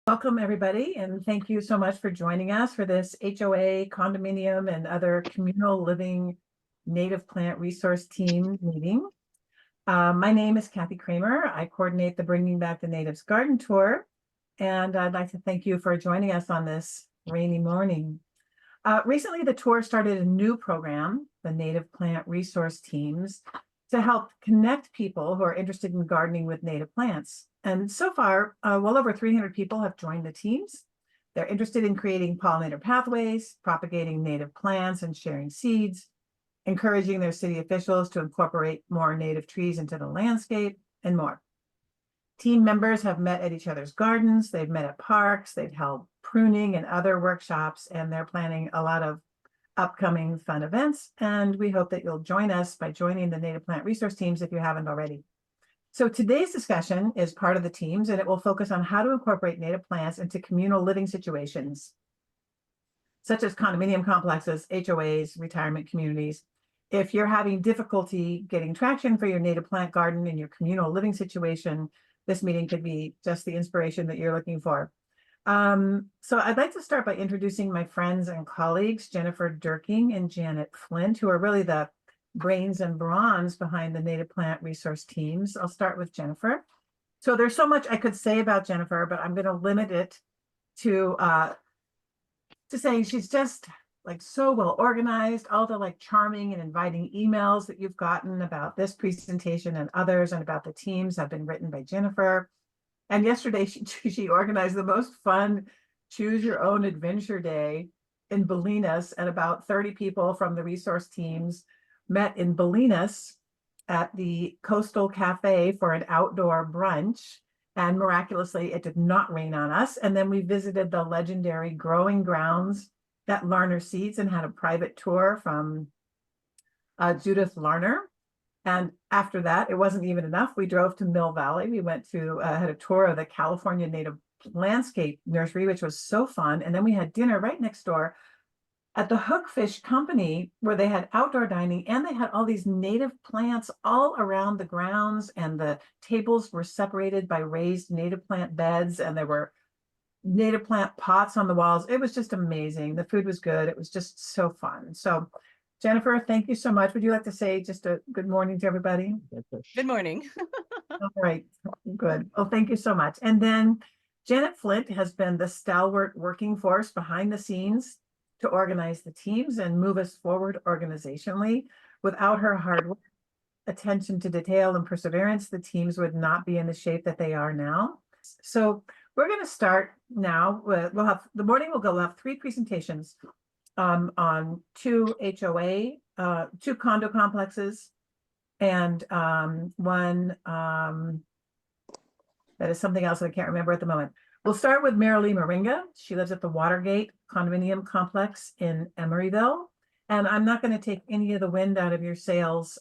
Welcome, everybody, and thank you so much for joining us for this HOA, condominium, and other communal living native plant resource team meeting. My name is Kathy Kramer. I coordinate the Bringing Back the Natives Garden Tour, and I'd like to thank you for joining us on this rainy morning. Recently, the tour started a new program, the Native Plant Resource Teams, to help connect people who are interested in gardening with native plants. And so far, well over 300 people have joined the teams. They're interested in creating pollinator pathways, propagating native plants and sharing seeds, encouraging their city officials to incorporate more native trees into the landscape, and more. Team members have met at each other's gardens, they've met at parks, they've held pruning and other workshops, and they're planning a lot of upcoming fun events. And we hope that you'll join us by joining the Native Plant Resource Teams if you haven't already. So today's discussion is part of the teams, and it will focus on how to incorporate native plants into communal living situations, such as condominium complexes, HOAs, retirement communities. If you're having difficulty getting traction for your native plant garden in your communal living situation, this meeting could be just the inspiration that you're looking for. So I'd like to start by introducing my friends and colleagues, Jennifer Durking and Janet Flint, who are really the brains and bronze behind the native plant resource teams. I'll start with Jennifer. So there's so much I could say about Jennifer, but I'm going to limit it to saying she's just like so well organized. All the like charming and inviting emails that you've gotten about this presentation and others and about the teams have been written by Jennifer. And yesterday she organized the most fun choose your own adventure day in Bolinas, and about 30 people from the resource teams met in Bolinas at the Coastal Cafe for an outdoor brunch, and miraculously it did not rain on us. And then we visited the legendary growing grounds at Larner Seeds and had a private tour from Judith Larner. And after that, it wasn't even enough. We drove to Mill Valley. We went to had a tour of the California Native Landscape Nursery, which was so fun. And then we had dinner right next door at the Hookfish Company, where they had outdoor dining, and they had all these native plants all around the grounds, and the tables were separated by raised native plant beds, and there were native plant pots on the walls. It was just amazing. The food was good. It was just so fun. So Jennifer, thank you so much. Would you like to say just a good morning to everybody? Good morning. All right, good. Well, thank you so much. And then Janet Flint has been the stalwart working force behind the scenes to organize the teams and move us forward organizationally. Without her hard work, attention to detail, and perseverance, the teams would not be in the shape that they are now. So we're going to start now. We'll have 3 presentations on 2 HOA, 2 condo complexes, and one that is something else that I can't remember at the moment. We'll start with Marilee Maringa. She lives at the Watergate condominium complex in Emeryville. And I'm not going to take any of the wind out of your sails,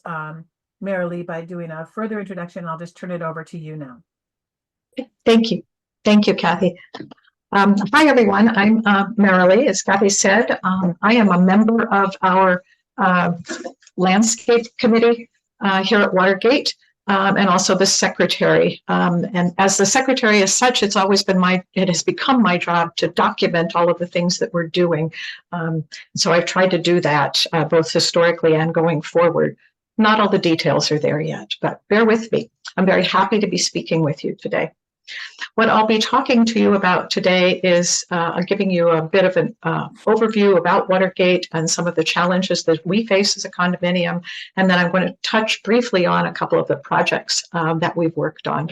Marilee, by doing a further introduction. I'll just turn it over to you now. Thank you. Thank you, Kathy. Hi, everyone. I'm Marilee. As Kathy said, I am a member of our landscape committee here at Watergate, and also the secretary. And as the secretary as such, it has become my job to document all of the things that we're doing. So I've tried to do that both historically and going forward. Not all the details are there yet, but bear with me. I'm very happy to be speaking with you today. What I'll be talking to you about today is giving you a bit of an overview about Watergate and some of the challenges that we face as a condominium. And then I'm going to touch briefly on a couple of the projects that we've worked on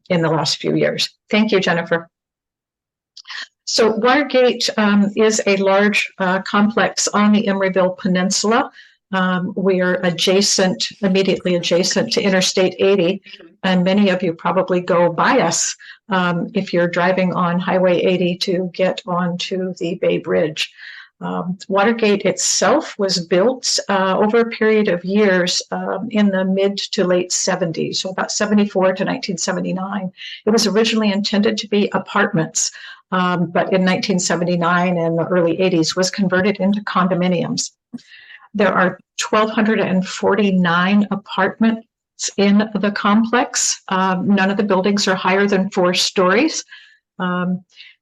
in the last few years. Thank you, Jennifer. So Watergate is a large complex on the Emeryville Peninsula. We're immediately adjacent to Interstate 80, and many of you probably go by us if you're driving on Highway 80 to get onto the Bay Bridge. Watergate itself was built over a period of years in the mid to late 70s, so about 74 to 1979. It was originally intended to be apartments, but in 1979 and the early 80s was converted into condominiums. There are 1,249 apartments in the complex. None of the buildings are higher than 4 stories.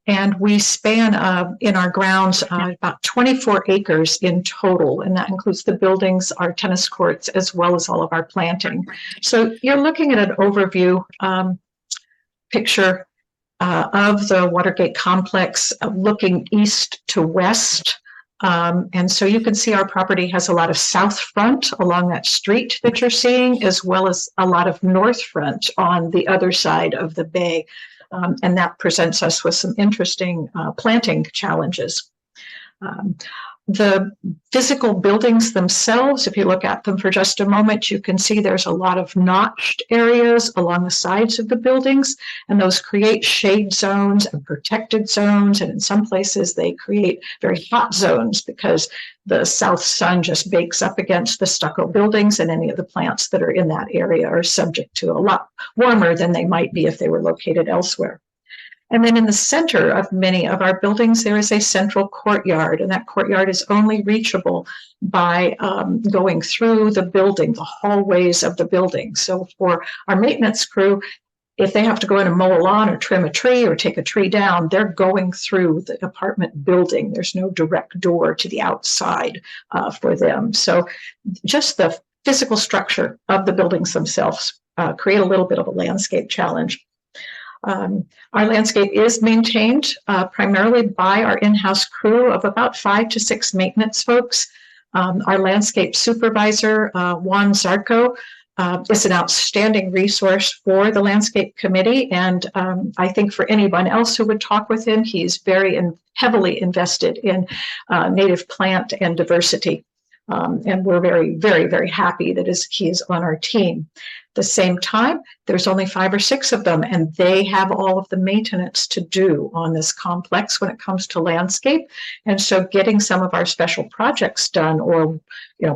And we span in our grounds about 24 acres in total, and that includes the buildings, our tennis courts, as well as all of our planting. So you're looking at an overview picture of the Watergate complex, looking east to west. And so you can see our property has a lot of south front along that street that you're seeing, as well as a lot of north front on the other side of the bay. And that presents us with some interesting planting challenges. The physical buildings themselves, if you look at them for just a moment, you can see there's a lot of notched areas along the sides of the buildings, and those create shade zones and protected zones, and in some places they create very hot zones because the south sun just bakes up against the stucco buildings, and any of the plants that are in that area are subject to a lot warmer than they might be if they were located elsewhere. And then in the center of many of our buildings, there is a central courtyard, and that courtyard is only reachable by going through the building, the hallways of the building. So for our maintenance crew, if they have to go in and mow a lawn or trim a tree or take a tree down, they're going through the apartment building. There's no direct door to the outside for them. So just the physical structure of the buildings themselves create a little bit of a landscape challenge. Our landscape is maintained primarily by our in-house crew of about 5 to 6 maintenance folks. Our landscape supervisor, Juan Zarco, is an outstanding resource for the landscape committee, and I think for anyone else who would talk with him, he's very heavily invested in native plant and diversity. And we're very, very, very happy that he is on our team. At the same time, there's only 5 or 6 of them, and they have all of the maintenance to do on this complex when it comes to landscape. And so getting some of our special projects done, or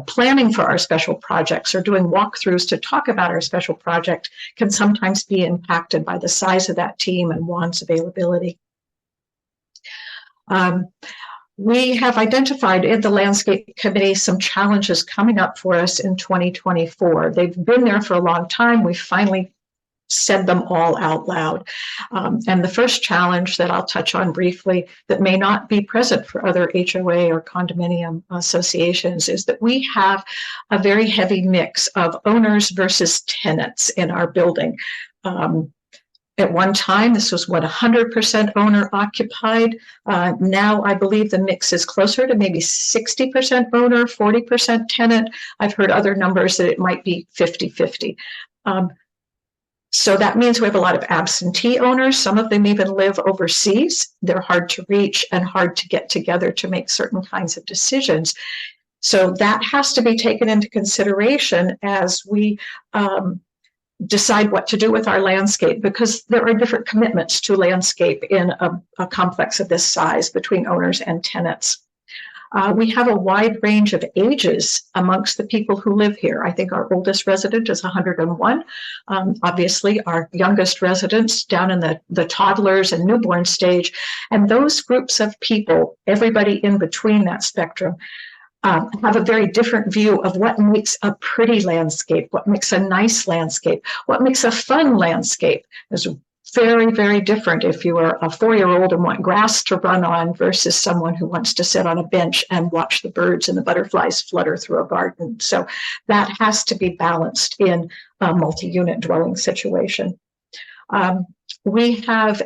planning for our special projects, or doing walkthroughs to talk about our special project can sometimes be impacted by the size of that team and Juan's availability. We have identified in the landscape committee some challenges coming up for us in 2024. They've been there for a long time. We finally said them all out loud. And the first challenge that I'll touch on briefly that may not be present for other HOA or condominium associations is that we have a very heavy mix of owners versus tenants in our building. At one time, this was 100% owner occupied. Now I believe the mix is closer to maybe 60% owner, 40% tenant. I've heard other numbers that it might be 50-50. So that means we have a lot of absentee owners. Some of them even live overseas. They're hard to reach and hard to get together to make certain kinds of decisions. So that has to be taken into consideration as we decide what to do with our landscape, because there are different commitments to landscape in a complex of this size between owners and tenants. We have a wide range of ages amongst the people who live here. I think our oldest resident is 101. Obviously, our youngest residents down in the toddlers and newborn stage. And those groups of people, everybody in between that spectrum, have a very different view of what makes a pretty landscape, what makes a nice landscape, what makes a fun landscape. It's very, very different if you are a 4-year-old and want grass to run on versus someone who wants to sit on a bench and watch the birds and the butterflies flutter through a garden. So that has to be balanced in a multi-unit dwelling situation. We have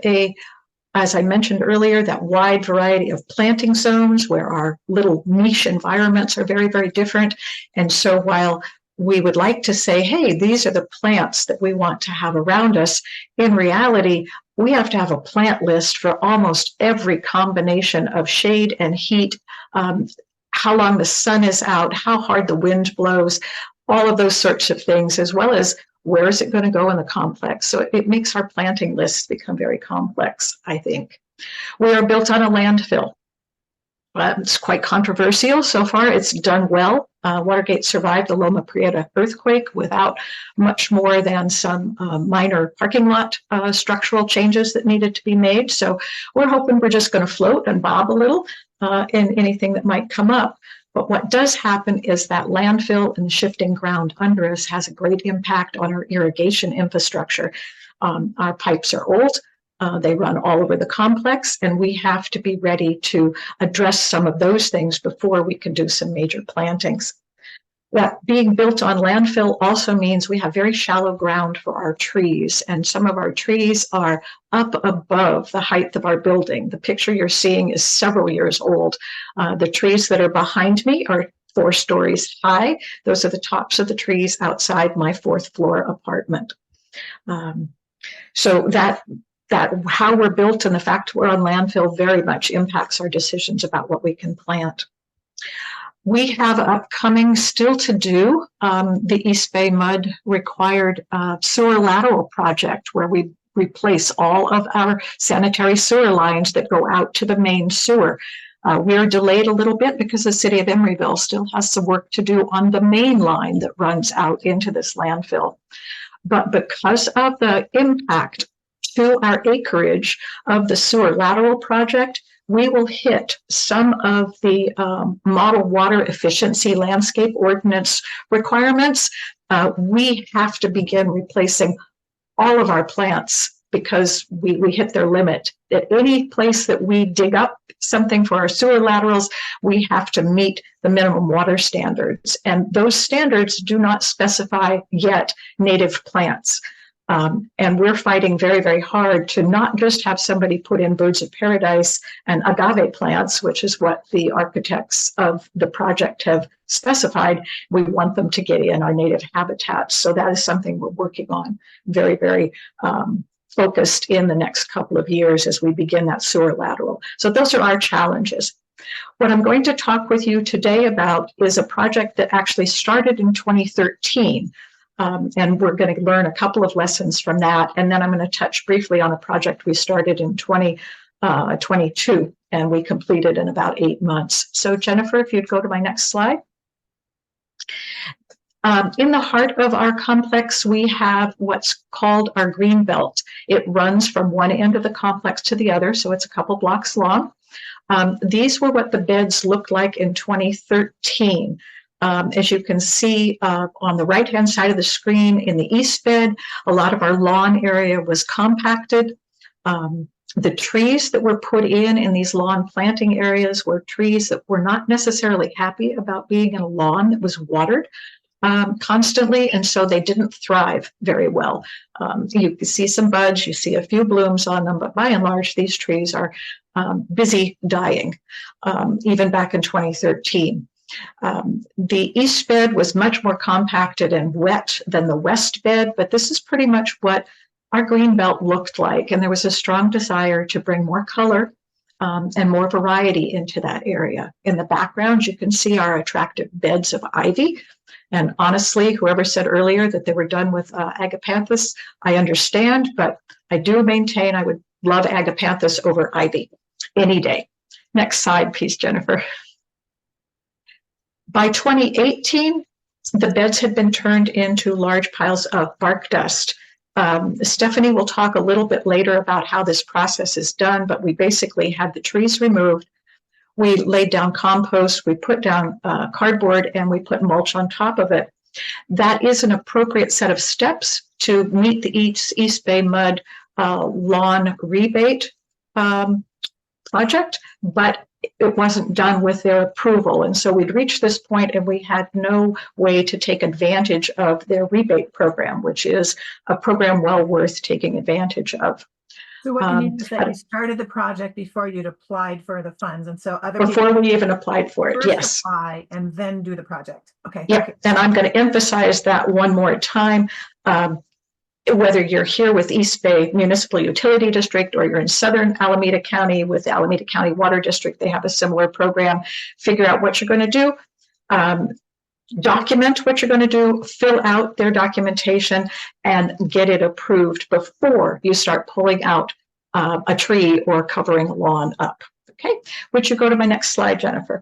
as I mentioned earlier, that wide variety of planting zones where our little niche environments are very, very different. And so while we would like to say, hey, these are the plants that we want to have around us, in reality, we have to have a plant list for almost every combination of shade and heat, how long the sun is out, how hard the wind blows, all of those sorts of things, as well as where is it going to go in the complex? So it makes our planting lists become very complex, I think. We are built on a landfill. It's quite controversial. So far, it's done well. Watergate survived the Loma Prieta earthquake without much more than some minor parking lot structural changes that needed to be made. So we're hoping we're just going to float and bob a little in anything that might come up. But what does happen is that landfill and shifting ground under us has a great impact on our irrigation infrastructure. Our pipes are old. They run all over the complex, and we have to be ready to address some of those things before we can do some major plantings. That being built on landfill also means we have very shallow ground for our trees, and some of our trees are up above the height of our building. The picture you're seeing is several years old. The trees that are behind me are 4 stories high. Those are the tops of the trees outside my 4th floor apartment. So that how we're built and the fact we're on landfill very much impacts our decisions about what we can plant. We have upcoming still to do the East Bay Mud required sewer lateral project, where we replace all of our sanitary sewer lines that go out to the main sewer. We are delayed a little bit because the city of Emeryville still has some work to do on the main line that runs out into this landfill. But because of the impact to our acreage of the sewer lateral project, we will hit some of the model water efficiency landscape ordinance requirements. We have to begin replacing all of our plants because we hit their limit. At any place that we dig up something for our sewer laterals, we have to meet the minimum water standards. And those standards do not specify yet native plants. And we're fighting very, very hard to not just have somebody put in birds of paradise and agave plants, which is what the architects of the project have specified. We want them to get in our native habitats. So that is something we're working on very, very focused in the next couple of years as we begin that sewer lateral. So those are our challenges. What I'm going to talk with you today about is a project that actually started in 2013. And we're going to learn a couple of lessons from that. And then I'm going to touch briefly on a project we started in 2022 and we completed in about 8 months. So Jennifer, if you'd go to my next slide. In the heart of our complex, we have what's called our green belt. It runs from one end of the complex to the other, so it's a couple blocks long. These were what the beds looked like in 2013. As you can see on the right-hand side of the screen in the east bed, a lot of our lawn area was compacted. The trees that were put in these lawn planting areas were trees that were not necessarily happy about being in a lawn that was watered constantly, and so they didn't thrive very well. You can see some buds, you see a few blooms on them, but by and large, these trees are busy dying, even back in 2013. The east bed was much more compacted and wet than the west bed, but this is pretty much what our green belt looked like, and there was a strong desire to bring more color and more variety into that area. In the background, you can see our attractive beds of ivy. And honestly, whoever said earlier that they were done with agapanthus, I understand, but I do maintain I would love agapanthus over ivy any day. Next slide, please, Jennifer. By 2018, the beds had been turned into large piles of bark dust. Stepanie will talk a little bit later about how this process is done, but we basically had the trees removed. We laid down compost, we put down cardboard, and we put mulch on top of it. That is an appropriate set of steps to meet the East Bay Mud lawn rebate project, but it wasn't done with their approval. And so we'd reached this point and we had no way to take advantage of their rebate program, which is a program well worth taking advantage of. So what you mean is that you started the project before you'd applied for the funds, and so other before we even applied for it, yes. Apply and then do the project. Okay. Yeah, and I'm going to emphasize that one more time. Whether you're here with East Bay Municipal Utility District or you're in Southern Alameda County with the Alameda County Water District, they have a similar program. Figure out what you're going to do. Document what you're going to do, fill out their documentation, and get it approved before you start pulling out a tree or covering a lawn up. Okay, would you go to my next slide, Jennifer?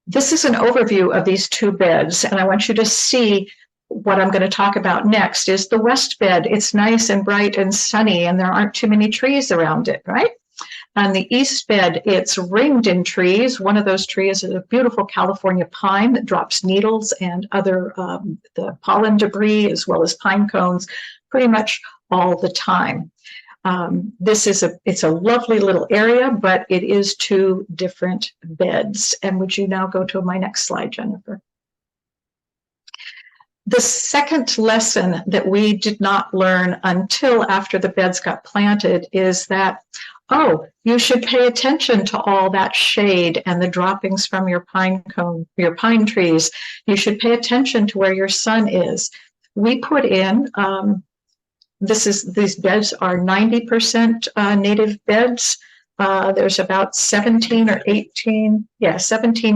This is an overview of these 2 beds, and I want you to see what I'm going to talk about next is the west bed. It's nice and bright and sunny, and there aren't too many trees around it, right? On the east bed, it's ringed in trees. One of those trees is a beautiful California pine that drops needles and other the pollen debris, as well as pine cones, pretty much all the time. It's a lovely little area, but it is 2 different beds. And would you now go to my next slide, Jennifer? The second lesson that we did not learn until after the beds got planted is that, oh, you should pay attention to all that shade and the droppings from your pine trees. You should pay attention to where your sun is. We put in, these beds are 90% native beds. There's about 17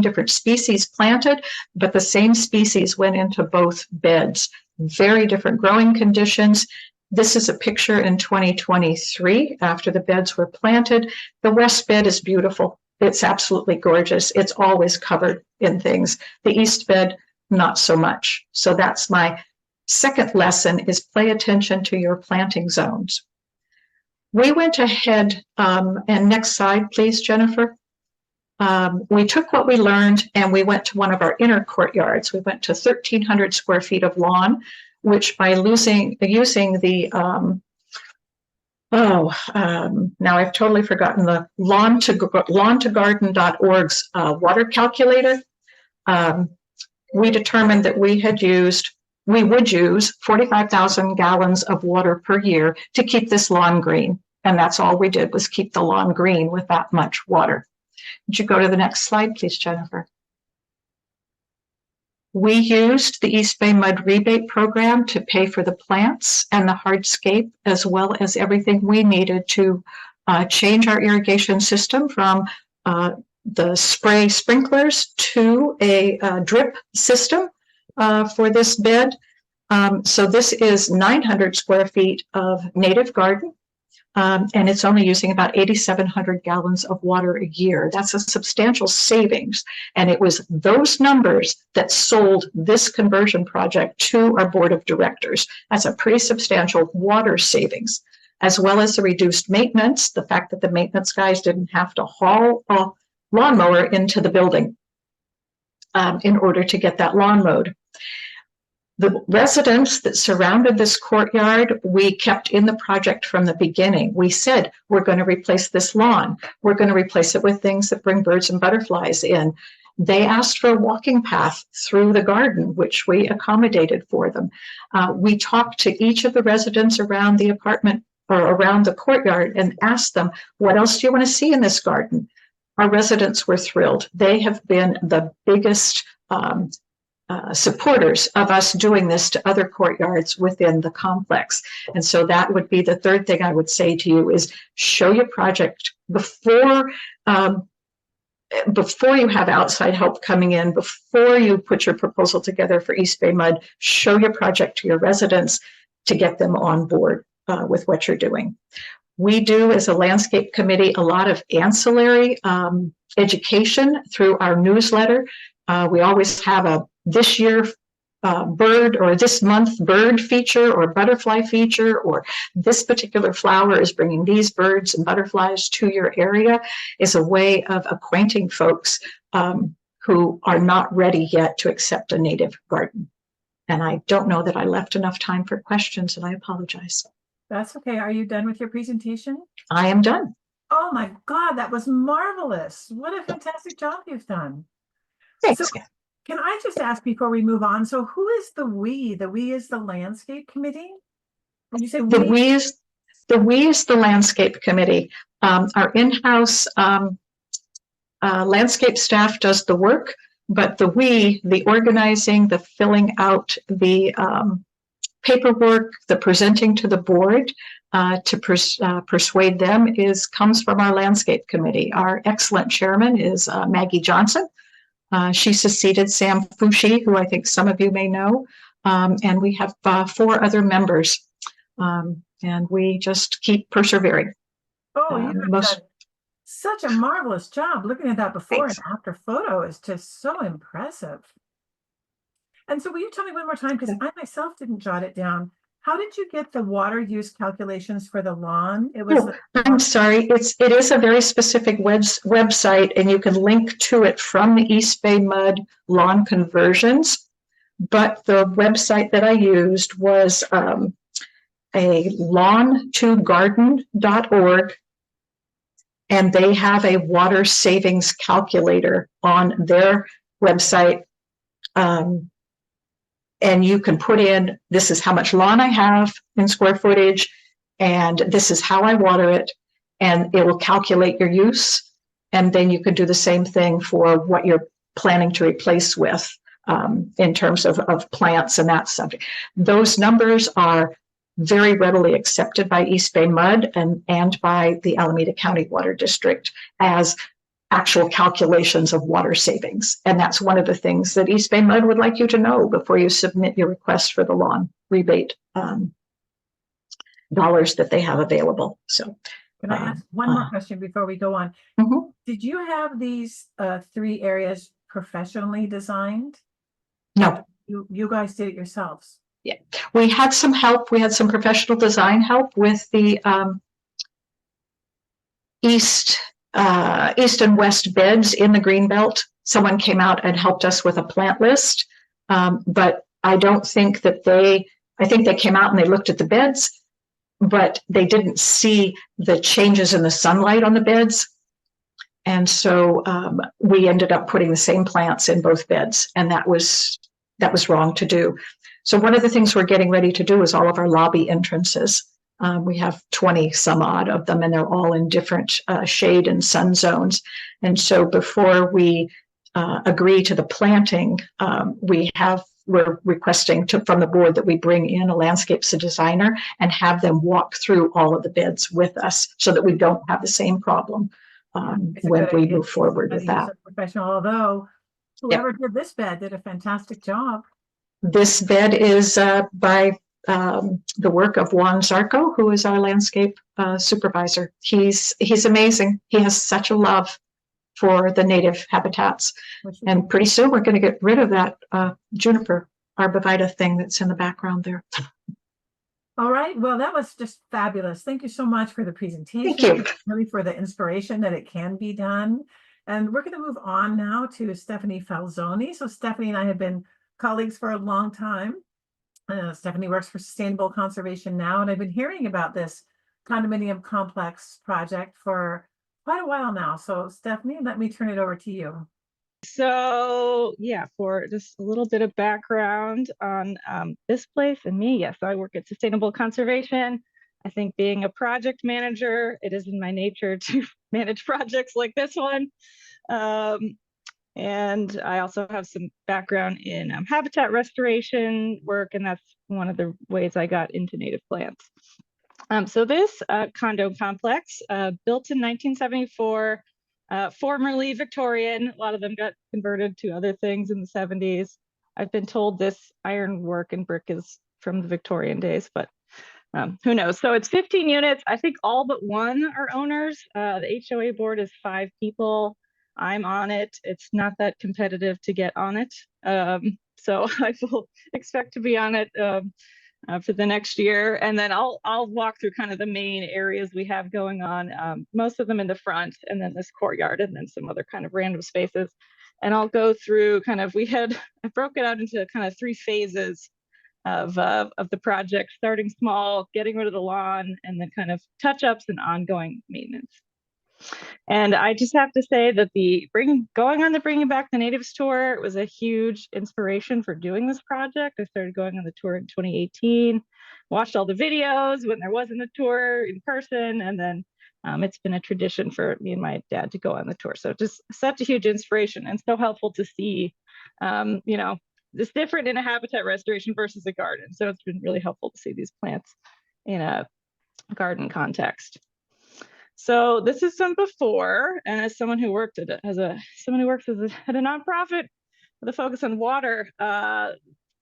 different species planted, but the same species went into both beds. Very different growing conditions. This is a picture in 2023 after the beds were planted. The west bed is beautiful. It's absolutely gorgeous. It's always covered in things. The east bed, not so much. So that's my second lesson, is pay attention to your planting zones. We went ahead, and next slide, please, Jennifer. We took what we learned and we went to one of our inner courtyards. We went to 1,300 square feet of lawn, which by using the, now I've totally forgotten the lawntogarden.org's water calculator. We determined that we would use 45,000 gallons of water per year to keep this lawn green. And that's all we did, was keep the lawn green with that much water. Would you go to the next slide, please, Jennifer? We used the East Bay Mud Rebate Program to pay for the plants and the hardscape, as well as everything we needed to change our irrigation system from the spray sprinklers to a drip system for this bed. So this is 900 square feet of native garden, and it's only using about 8,700 gallons of water a year. That's a substantial savings. And it was those numbers that sold this conversion project to our board of directors. That's a pretty substantial water savings, as well as the reduced maintenance, the fact that the maintenance guys didn't have to haul a lawnmower into the building in order to get that lawn mowed. The residents that surrounded this courtyard, we kept in the project from the beginning. We said, we're going to replace this lawn. We're going to replace it with things that bring birds and butterflies in. They asked for a walking path through the garden, which we accommodated for them. We talked to each of the residents around the apartment or around the courtyard and asked them, what else do you want to see in this garden? Our residents were thrilled. They have been the biggest supporters of us doing this to other courtyards within the complex. And so that would be the third thing I would say to you, is show your project before you have outside help coming in, before you put your proposal together for East Bay Mud. Show your project to your residents to get them on board with what you're doing. We do, as a landscape committee, a lot of ancillary education through our newsletter. We always have a this year bird, or this month bird feature, or butterfly feature, or this particular flower is bringing these birds and butterflies to your area, is a way of acquainting folks who are not ready yet to accept a native garden. And I don't know that I left enough time for questions, and I apologize. That's okay. Are you done with your presentation? I am done. Oh my God, that was marvelous. What a fantastic job you've done. Thanks. So, can I just ask before we move on, so who is the we? The we is the landscape committee? When you say we? The we is the landscape committee. Our in-house landscape staff does the work, but the we, the organizing, the filling out, the paperwork, the presenting to the board to persuade them comes from our landscape committee. Our excellent chairman is Maggie Johnson. She succeeded Sam Fushi, who I think some of you may know, and we have 4 other members, and we just keep persevering. Oh, you've done such a marvelous job. Looking at that before and after photo is just so impressive. And so will you tell me one more time, because I myself didn't jot it down. How did you get the water use calculations for the lawn? It was. I'm sorry. It is a very specific website, and you can link to it from the East Bay Mud lawn conversions. But the website that I used was a lawn2garden.org, and they have a water savings calculator on their website. And you can put in, this is how much lawn I have in square footage, and this is how I water it, and it will calculate your use. And then you could do the same thing for what you're planning to replace with in terms of plants and that subject. Those numbers are very readily accepted by East Bay Mud and by the Alameda County Water District as actual calculations of water savings. And that's one of the things that East Bay Mud would like you to know before you submit your request for the lawn rebate dollars that they have available. So can I ask one more question before we go on? Mhm. Did you have these 3 areas professionally designed? No. You guys did it yourselves? Yeah, we had some help. We had some professional design help with the east and west beds in the Greenbelt. Someone came out and helped us with a plant list, but I don't think that I think they came out and they looked at the beds, but they didn't see the changes in the sunlight on the beds. And so we ended up putting the same plants in both beds, and that was wrong to do. So one of the things we're getting ready to do is all of our lobby entrances. We have 20 some odd of them, and they're all in different shade and sun zones. And so before we agree to the planting, we're requesting from the board that we bring in a landscapes designer and have them walk through all of the beds with us so that we don't have the same problem when we move forward with that. Professional, although whoever did this bed did a fantastic job. This bed is by the work of Juan Zarco, who is our landscape supervisor. He's amazing. He has such a love for the native habitats. And pretty soon we're going to get rid of that juniper arborvitae thing that's in the background there. All right. Well, that was just fabulous. Thank you so much for the presentation. Thank you. Really for the inspiration that it can be done. And we're going to move on now to Stepanie Falzone. So Stepanie and I have been colleagues for a long time. Stepanie works for Sustainable Conservation now, and I've been hearing about this condominium complex project for quite a while now. So Stepanie, let me turn it over to you. So yeah, for just a little bit of background on this place and me, yes, I work at Sustainable Conservation. I think being a project manager, it is in my nature to manage projects like this one. And I also have some background in habitat restoration work, and that's one of the ways I got into native plants. So this condo complex, built in 1974, formerly Victorian. A lot of them got converted to other things in the 70s. I've been told this ironwork and brick is from the Victorian days, but who knows? So it's 15 units. I think all but one are owners. The HOA board is 5 people. I'm on it. It's not that competitive to get on it. So I will expect to be on it for the next year. And then I'll walk through kind of the main areas we have going on, most of them in the front, and then this courtyard, and then some other kind of random spaces. And I'll go through kind of, I broke it out into kind of 3 phases of the project, starting small, getting rid of the lawn, and then kind of touch-ups and ongoing maintenance. And I just have to say that going on the Bringing Back the Natives tour was a huge inspiration for doing this project. I started going on the tour in 2018, watched all the videos when there wasn't a tour in person, and then it's been a tradition for me and my dad to go on the tour. So just such a huge inspiration and so helpful to see, it's different in a habitat restoration versus a garden. So it's been really helpful to see these plants in a garden context. So this is some before, and as someone who worked at a nonprofit with a focus on water,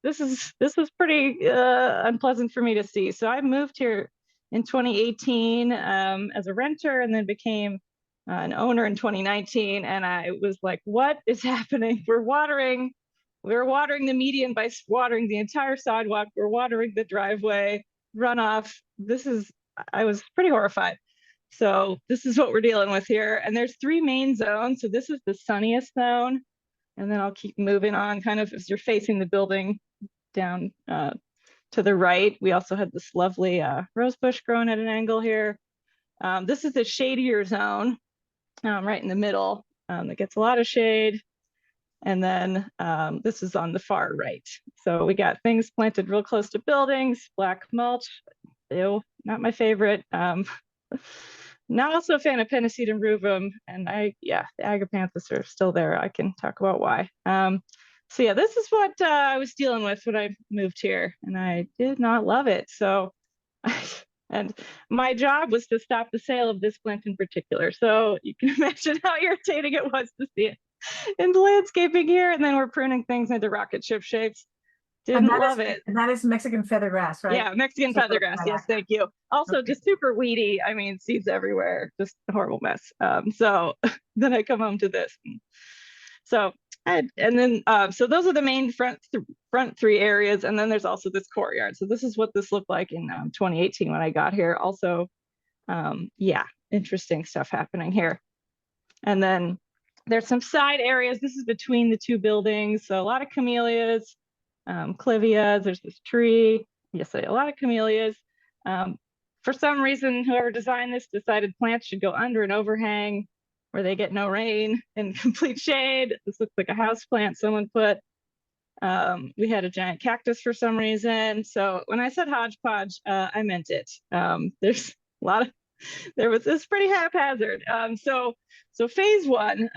this was pretty unpleasant for me to see. So I moved here in 2018 as a renter, and then became an owner in 2019. And I was like, "What is happening? We're watering the median by watering the entire sidewalk. We're watering the driveway runoff. I was pretty horrified." So this is what we're dealing with here. And there's 3 main zones. So this is the sunniest zone. And then I'll keep moving on kind of as you're facing the building down to the right, we also had this lovely rose bush growing at an angle here. This is the shadier zone right in the middle that gets a lot of shade. And then this is on the far right. So we got things planted real close to buildings, black mulch. Ew, not my favorite. Not also a fan of Pennisetum rubrum. And the agapanthus are still there. I can talk about why. So yeah, this is what I was dealing with when I moved here, and I did not love it. So, and my job was to stop the sale of this plant in particular. So you can imagine how irritating it was to see it in the landscaping here, and then we're pruning things into rocket ship shapes. Didn't love it. And that is Mexican feathergrass, right? Yeah, Mexican feathergrass. Yes, thank you. Also, just super weedy. I mean, seeds everywhere. Just a horrible mess. So then I come home to this. So so those are the main front three areas, and then there's also this courtyard. So this is what this looked like in 2018 when I got here. Also, yeah, interesting stuff happening here. And then there's some side areas. This is between the two buildings. So a lot of camellias, clivias. There's this tree. Yes, a lot of camellias. For some reason, whoever designed this decided plants should go under an overhang where they get no rain and complete shade. This looks like a house plant someone put. We had a giant cactus for some reason. So when I said hodgepodge, I meant it. There's a lot of, it's pretty haphazard. So phase one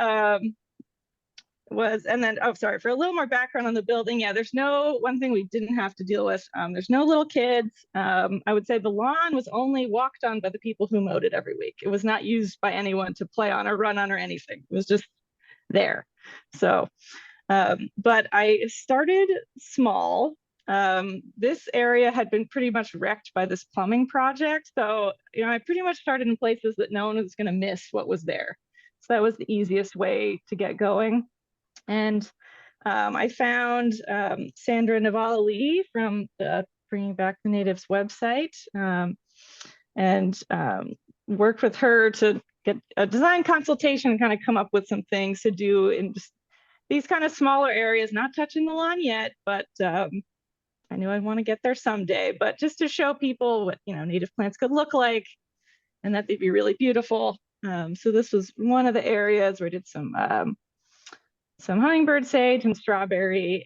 was, and then, oh, sorry, for a little more background on the building. Yeah, there's one thing we didn't have to deal with. There's no little kids. I would say the lawn was only walked on by the people who mowed it every week. It was not used by anyone to play on or run on or anything. It was just there. So, but I started small. This area had been pretty much wrecked by this plumbing project. So, I pretty much started in places that no one was going to miss what was there. So that was the easiest way to get going. And I found Sandra Navala-Lee from the Bringing Back the Natives website, and worked with her to get a design consultation and kind of come up with some things to do in just these kind of smaller areas, not touching the lawn yet, but I knew I'd want to get there someday, but just to show people what, native plants could look like and that they'd be really beautiful. So this was one of the areas where I did some hummingbird sage and strawberry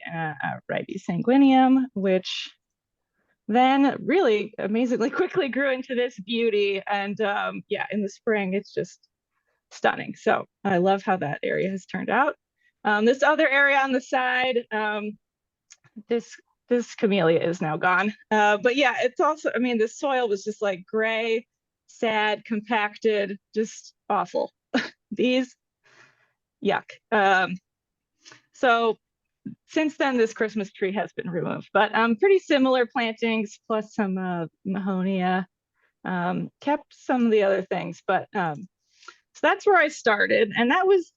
ribes sanguineum, which then really amazingly quickly grew into this beauty. And yeah, in the spring, it's just stunning. So I love how that area has turned out. This other area on the side, this camellia is now gone. But yeah, it's also, the soil was just like gray, sad, compacted, just awful. These, yuck. So since then, this Christmas tree has been removed, but pretty similar plantings plus some mahonia, kept some of the other things, but so that's where I started, and that was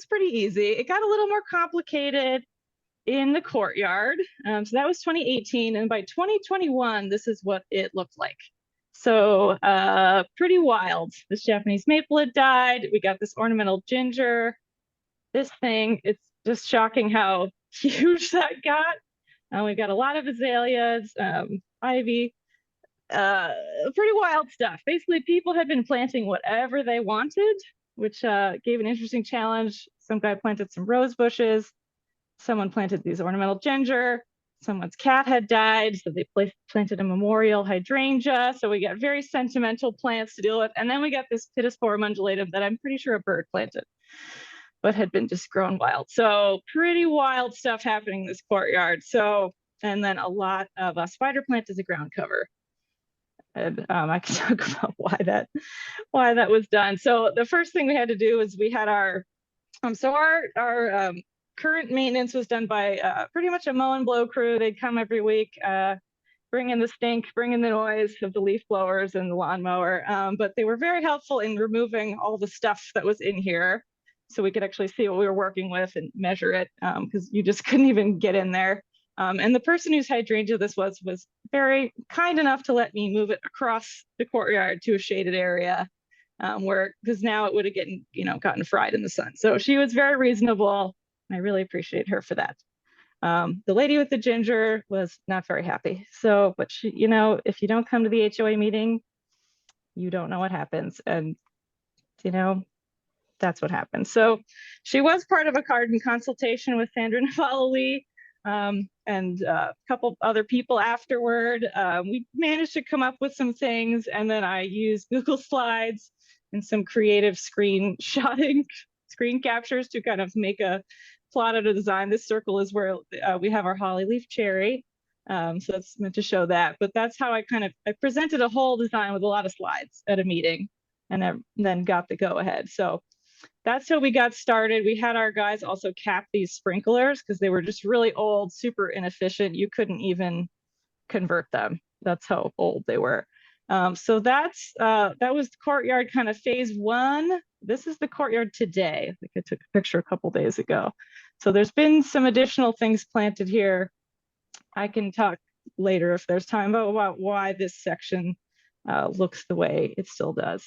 pretty easy. It got a little more complicated in the courtyard. So that was 2018, and by 2021, this is what it looked like. So pretty wild. This Japanese maple had died. We got this ornamental ginger. This thing, it's just shocking how huge that got. We've got a lot of azaleas, ivy, pretty wild stuff. Basically, people had been planting whatever they wanted, which gave an interesting challenge. Some guy planted some rose bushes. Someone planted these ornamental ginger. Someone's cat had died, so they planted a memorial hydrangea. So we got very sentimental plants to deal with. And then we got this Pittosporum undulatum that I'm pretty sure a bird planted, but had been just grown wild. So pretty wild stuff happening in this courtyard. So, and then a lot of spider plant as a ground cover. And I can talk about why that was done. So the first thing we had to do is we had our current maintenance was done by pretty much a mow and blow crew. They'd come every week, bring in the stink, bring in the noise of the leaf blowers and the lawnmower. But they were very helpful in removing all the stuff that was in here, so we could actually see what we were working with and measure it, because you just couldn't even get in there. And the person whose hydrangea this was very kind enough to let me move it across the courtyard to a shaded area, because now it would have gotten fried in the sun. So she was very reasonable. I really appreciate her for that. The lady with the ginger was not very happy. So, but she, you know, if you don't come to the HOA meeting, you don't know what happens. And, you know, that's what happened. So she was part of a garden consultation with Sandra Navalali, and a couple other people afterward. We managed to come up with some things, and then I used Google Slides and some creative screen captures to kind of make a plot of the design. This circle is where we have our holly leaf cherry. So that's meant to show that, but that's how I presented a whole design with a lot of slides at a meeting, and then got the go ahead. So that's how we got started. We had our guys also cap these sprinklers because they were just really old, super inefficient. You couldn't even convert them. That's how old they were. So that was the courtyard kind of phase one. This is the courtyard today. I think I took a picture a couple days ago. So there's been some additional things planted here. I can talk later if there's time about why this section looks the way it still does.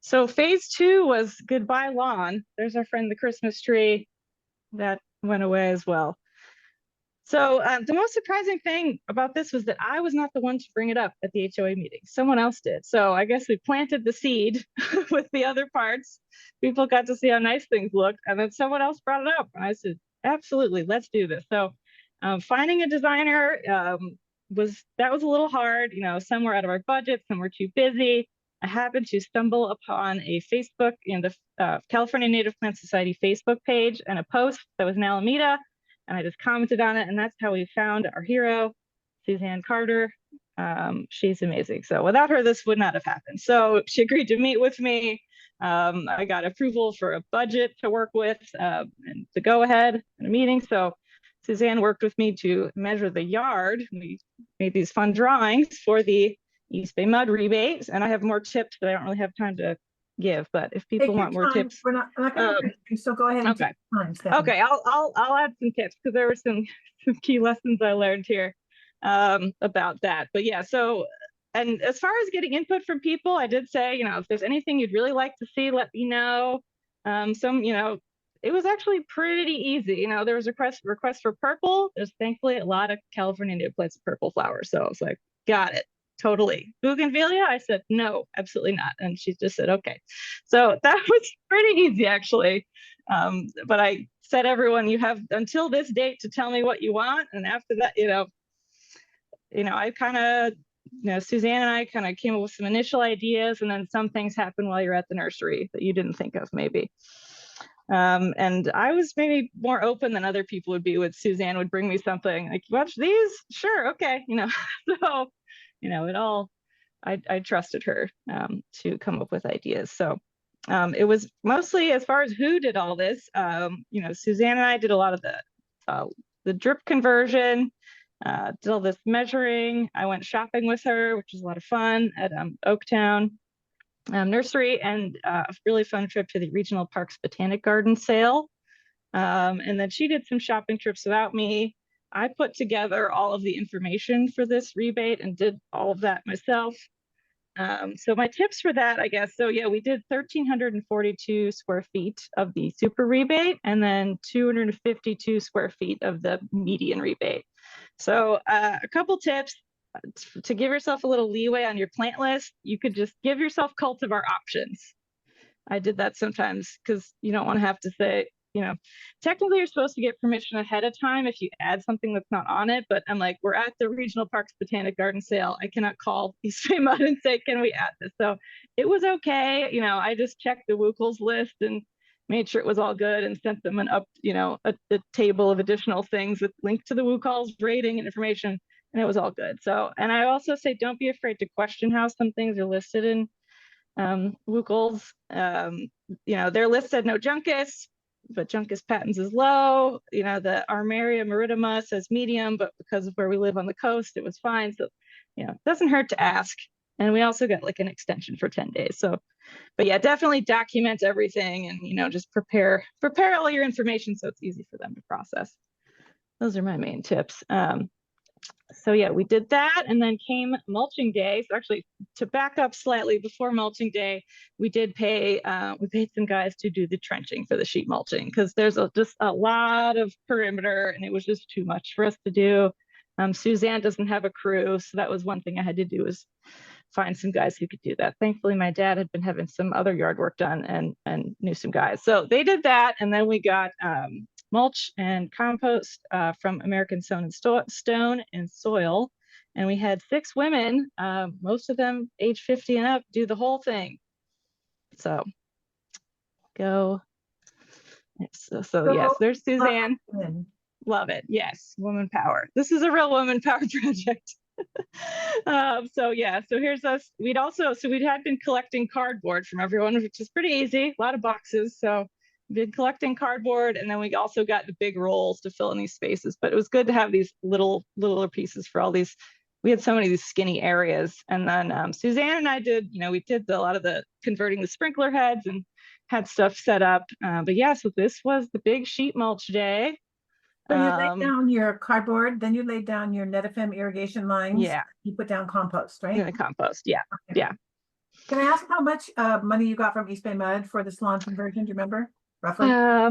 So phase two was goodbye lawn. There's our friend, the Christmas tree. That went away as well. So the most surprising thing about this was that I was not the one to bring it up at the HOA meeting. Someone else did. So I guess we planted the seed with the other parts. People got to see how nice things looked. And then someone else brought it up. And I said, absolutely, let's do this. So finding a designer was a little hard. You know, some were out of our budget, some were too busy. I happened to stumble upon a Facebook in the California Native Plant Society Facebook page and a post that was in Alameda, and I just commented on it, and that's how we found our hero, Suzanne Carter. She's amazing. So without her, this would not have happened. So she agreed to meet with me. I got approval for a budget to work with and to go ahead in a meeting. So Suzanne worked with me to measure the yard. We made these fun drawings for the East Bay Mud rebates, and I have more tips that I don't really have time to give. But if people want more tips, we're not going to. So go ahead. And okay. Take time, Stepanie. Okay, I'll add some tips because there were some key lessons I learned here about that. But yeah, so and as far as getting input from people, I did say, you know, if there's anything you'd really like to see, let me know. You know, it was actually pretty easy. You know, there was a request for purple. There's thankfully a lot of California native plants of purple flowers. So I was like, got it. Totally. Bougainvillea? I said, no, absolutely not. And she just said, okay. So that was pretty easy, actually. But I said, everyone, you have until this date to tell me what you want. And after that, you know, I kind of, you know, Suzanne and I kind of came up with some initial ideas, and then some things happen while you're at the nursery that you didn't think of, maybe. And I was maybe more open than other people would be. With Suzanne would bring me something like, watch these? Sure, okay, you know. So you know, I trusted her to come up with ideas. So it was mostly, as far as who did all this, you know, Suzanne and I did a lot of the drip conversion, did all this measuring. I went shopping with her, which was a lot of fun at Oaktown Nursery, and a really fun trip to the Regional Parks Botanic Garden sale. And then she did some shopping trips without me. I put together all of the information for this rebate and did all of that myself. So my tips for that, I guess, so yeah, we did 1,342 square feet of the super rebate, and then 252 square feet of the median rebate. So a couple tips to give yourself a little leeway on your plant list. You could just give yourself cultivar options. I did that sometimes because you don't want to have to say, you know, technically you're supposed to get permission ahead of time if you add something that's not on it, but I'm like, we're at the Regional Parks Botanic Garden sale. I cannot call East Bay Mud and say, can we add this? So it was okay. You know, I just checked the WUCL's list and made sure it was all good and sent them a table of additional things with link to the WUCL's rating and information, and it was all good. So, and I also say, don't be afraid to question how some things are listed in WUCL's. You know, their list said no juncus, but juncus patens is low. You know, the Armeria marittima says medium, but because of where we live on the coast, it was fine. So, you know, it doesn't hurt to ask. And we also got like an extension for 10 days. So, but yeah, definitely document everything and, you know, just prepare all your information so it's easy for them to process. Those are my main tips. So yeah, we did that, and then came mulching day. So actually, to back up slightly, before mulching day, we paid some guys to do the trenching for the sheet mulching, because there's just a lot of perimeter, and it was just too much for us to do. Suzanne doesn't have a crew, so that was one thing I had to do, was find some guys who could do that. Thankfully, my dad had been having some other yard work done and knew some guys. So they did that, and then we got mulch and compost from American Stone and Soil. And we had 6 women, most of them age 50 and up, do the whole thing. So go. So yes, there's Suzanne. Love it. Yes, woman power. This is a real woman power project. So yeah, so here's us. We'd had been collecting cardboard from everyone, which is pretty easy, a lot of boxes. So we've been collecting cardboard, and then we also got the big rolls to fill in these spaces. But it was good to have these littler pieces for all these. We had so many of these skinny areas. And then Suzanne and I did, we did a lot of the converting the sprinkler heads and had stuff set up. But yeah, so this was the big sheet mulch day. So you laid down your cardboard, then you laid down your Netafim irrigation lines. Yeah. You put down compost, right? In the compost, yeah. Okay. Yeah. Can I ask how much money you got from East Bay Mud for this lawn conversion? Do you remember, roughly? I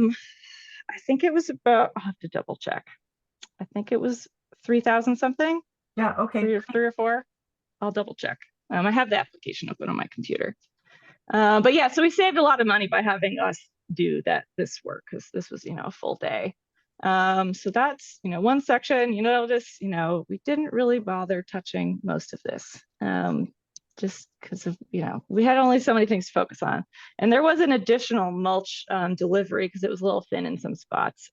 think it was about, I'll have to double check. I think it was 3,000 something. Yeah, okay. Three or four. I'll double check. I have the application open on my computer. But yeah, so we saved a lot of money by having us do this work, because this was, a full day. So that's, one section. You'll notice, we didn't really bother touching most of this, just because of, we had only so many things to focus on. And there was an additional mulch delivery, because it was a little thin in some spots.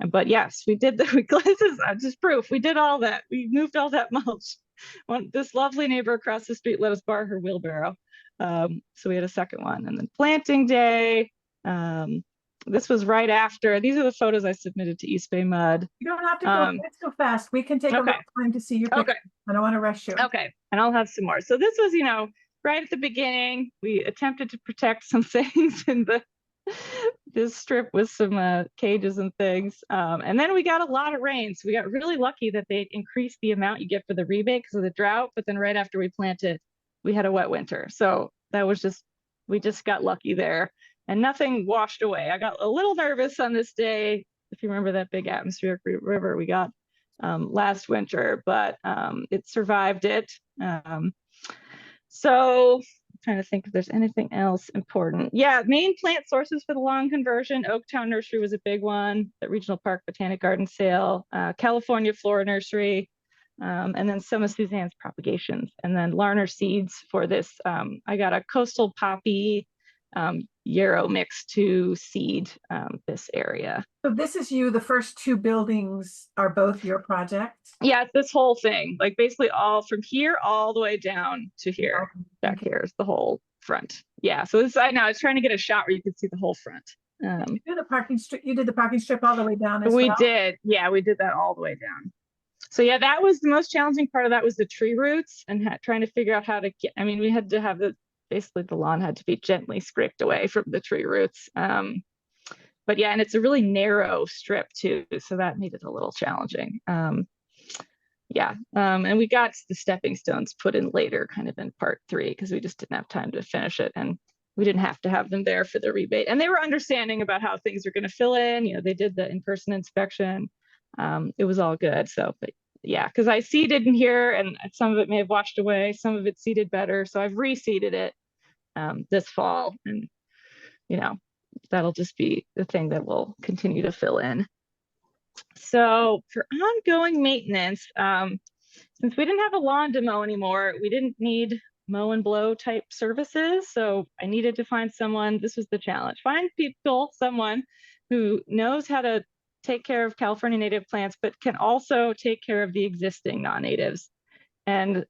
But yes, we did this is just proof. We did all that. We moved all that mulch. This lovely neighbor across the street let us borrow her wheelbarrow. So we had a second one. And then planting day. This was right after. These are the photos I submitted to East Bay Mud. You don't have to go so fast. We can take a little time to see your picture. Okay. I don't want to rush you. Okay. And I'll have some more. So this was, right at the beginning. We attempted to protect some things in this strip with some cages and things. And then we got a lot of rain. So we got really lucky that they increased the amount you get for the rebate because of the drought. But then right after we planted, we had a wet winter. So that was we just got lucky there. And nothing washed away. I got a little nervous on this day, if you remember that big atmospheric river we got last winter, but it survived it. So I'm trying to think if there's anything else important. Yeah, main plant sources for the lawn conversion. Oaktown Nursery was a big one. The Regional Park Botanic Garden sale, California Flora Nursery, and then some of Suzanne's propagations. And then Larner seeds for this. I got a coastal poppy yarrow mix to seed this area. So this is the first 2 buildings are both your project? Yeah, this whole thing, like basically all from here all the way down to here. Back here is the whole front. Yeah, so this, I know I was trying to get a shot where you could see the whole front. You did the parking strip all the way down as we well? did. Yeah, we did that all the way down. So yeah, that was the most challenging part of that, was the tree roots and trying to figure out how to get, we had to have basically the lawn had to be gently scraped away from the tree roots. But yeah, and it's a really narrow strip too, so that made it a little challenging. And we got the stepping stones put in later, kind of in part 3, because we just didn't have time to finish it, and we didn't have to have them there for the rebate. And they were understanding about how things are going to fill in. They did the in-person inspection. It was all good. So, but yeah, because I seeded in here, and some of it may have washed away, some of it seeded better. So I've reseeded it this fall, and that'll just be the thing that will continue to fill in. So for ongoing maintenance, since we didn't have a lawn to mow anymore, we didn't need mow and blow type services. So I needed to find someone. This was the challenge: find someone who knows how to take care of California native plants, but can also take care of the existing non-natives. And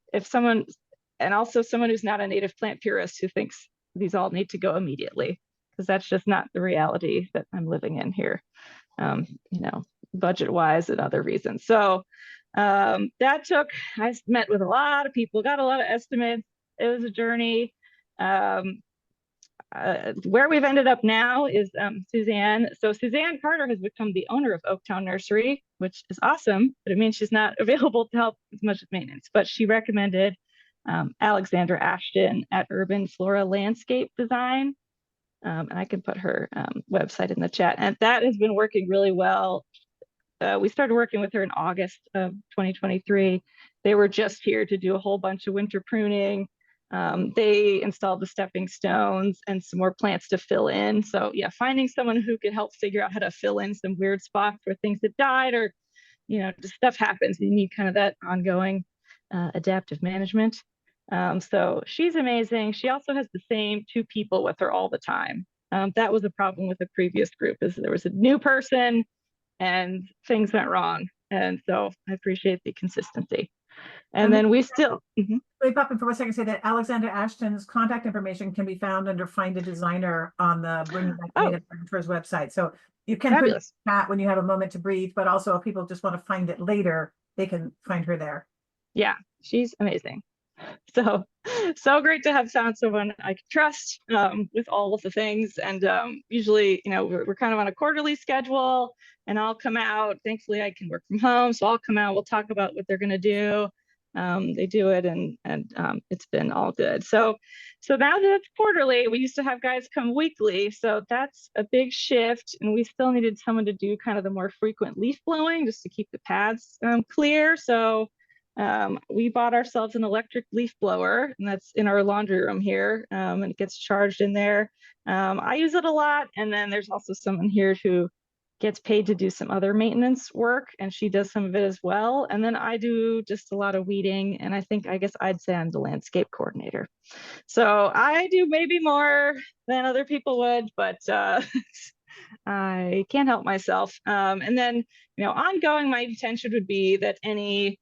also someone who's not a native plant purist who thinks these all need to go immediately, because that's just not the reality that I'm living in here, budget wise and other reasons. So I met with a lot of people, got a lot of estimates. It was a journey. where we've ended up now is Suzanne. So Suzanne Carter has become the owner of Oaktown Nursery, which is awesome, but it means she's not available to help as much with maintenance. But she recommended Alexandra Ashton at Urban Flora Landscape Design. And I can put her website in the chat. And that has been working really well. We started working with her in August of 2023. They were just here to do a whole bunch of winter pruning. They installed the stepping stones and some more plants to fill in. So yeah, finding someone who could help figure out how to fill in some weird spots where things have died, or, you know, just stuff happens. You need kind of that ongoing adaptive management. So she's amazing. She also has the same 2 people with her all the time. That was a problem with the previous group, is there was a new person and things went wrong. And so I appreciate the consistency. And then we still. Let me pop in for 1 second, say that Alexandra Ashton's contact information can be found under Find a Designer on the Bringing Back Native Furniture's website. So you can put that when you have a moment to breathe, but also if people just want to find it later, they can find her there. Yeah, she's amazing. So great to have found someone I can trust with all of the things. And usually, you know, we're kind of on a quarterly schedule, and I'll come out. Thankfully, I can work from home, so I'll come out. We'll talk about what they're going to do. They do it, and it's been all good. So now that it's quarterly, we used to have guys come weekly, so that's a big shift. And we still needed someone to do kind of the more frequent leaf blowing, just to keep the pads clear. So we bought ourselves an electric leaf blower, and that's in our laundry room here, and it gets charged in there. I use it a lot, and then there's also someone here who gets paid to do some other maintenance work, and she does some of it as well. And then I do just a lot of weeding, and I guess I'd say I'm the landscape coordinator. So I do maybe more than other people would, but I can't help myself. And then, you know, ongoing, my intention would be that any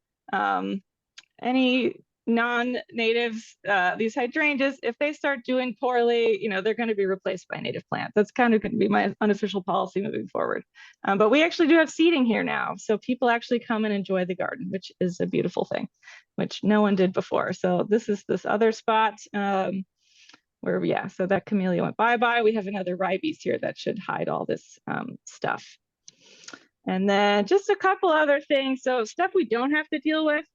non-natives, these hydrangeas, if they start doing poorly, you know, they're going to be replaced by native plants. That's kind of going to be my unofficial policy moving forward. But we actually do have seating here now, so people actually come and enjoy the garden, which is a beautiful thing, which no one did before. So this is this other spot where, yeah, so that camellia went bye-bye. We have another ribes here that should hide all this stuff. And then just a couple other things. So stuff we don't have to deal with,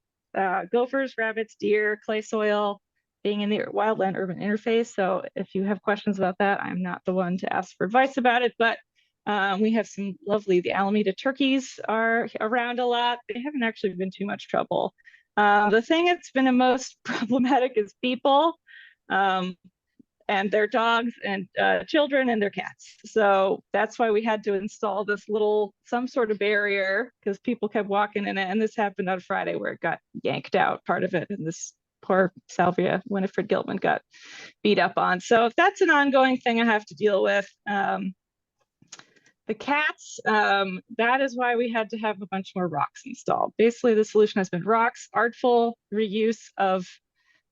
gophers, rabbits, deer, clay soil, being in the wildland urban interface. So if you have questions about that, I'm not the one to ask for advice about it, but we have some lovely, the Alameda turkeys are around a lot. They haven't actually been too much trouble. The thing that's been the most problematic is people. And their dogs and children and their cats. So that's why we had to install this some sort of barrier, because people kept walking in it. And this happened on Friday where it got yanked out, part of it. And this poor Salvia Winifred Gilman got beat up on. So that's an ongoing thing I have to deal with. The cats, that is why we had to have a bunch more rocks installed. Basically, the solution has been rocks, artful reuse of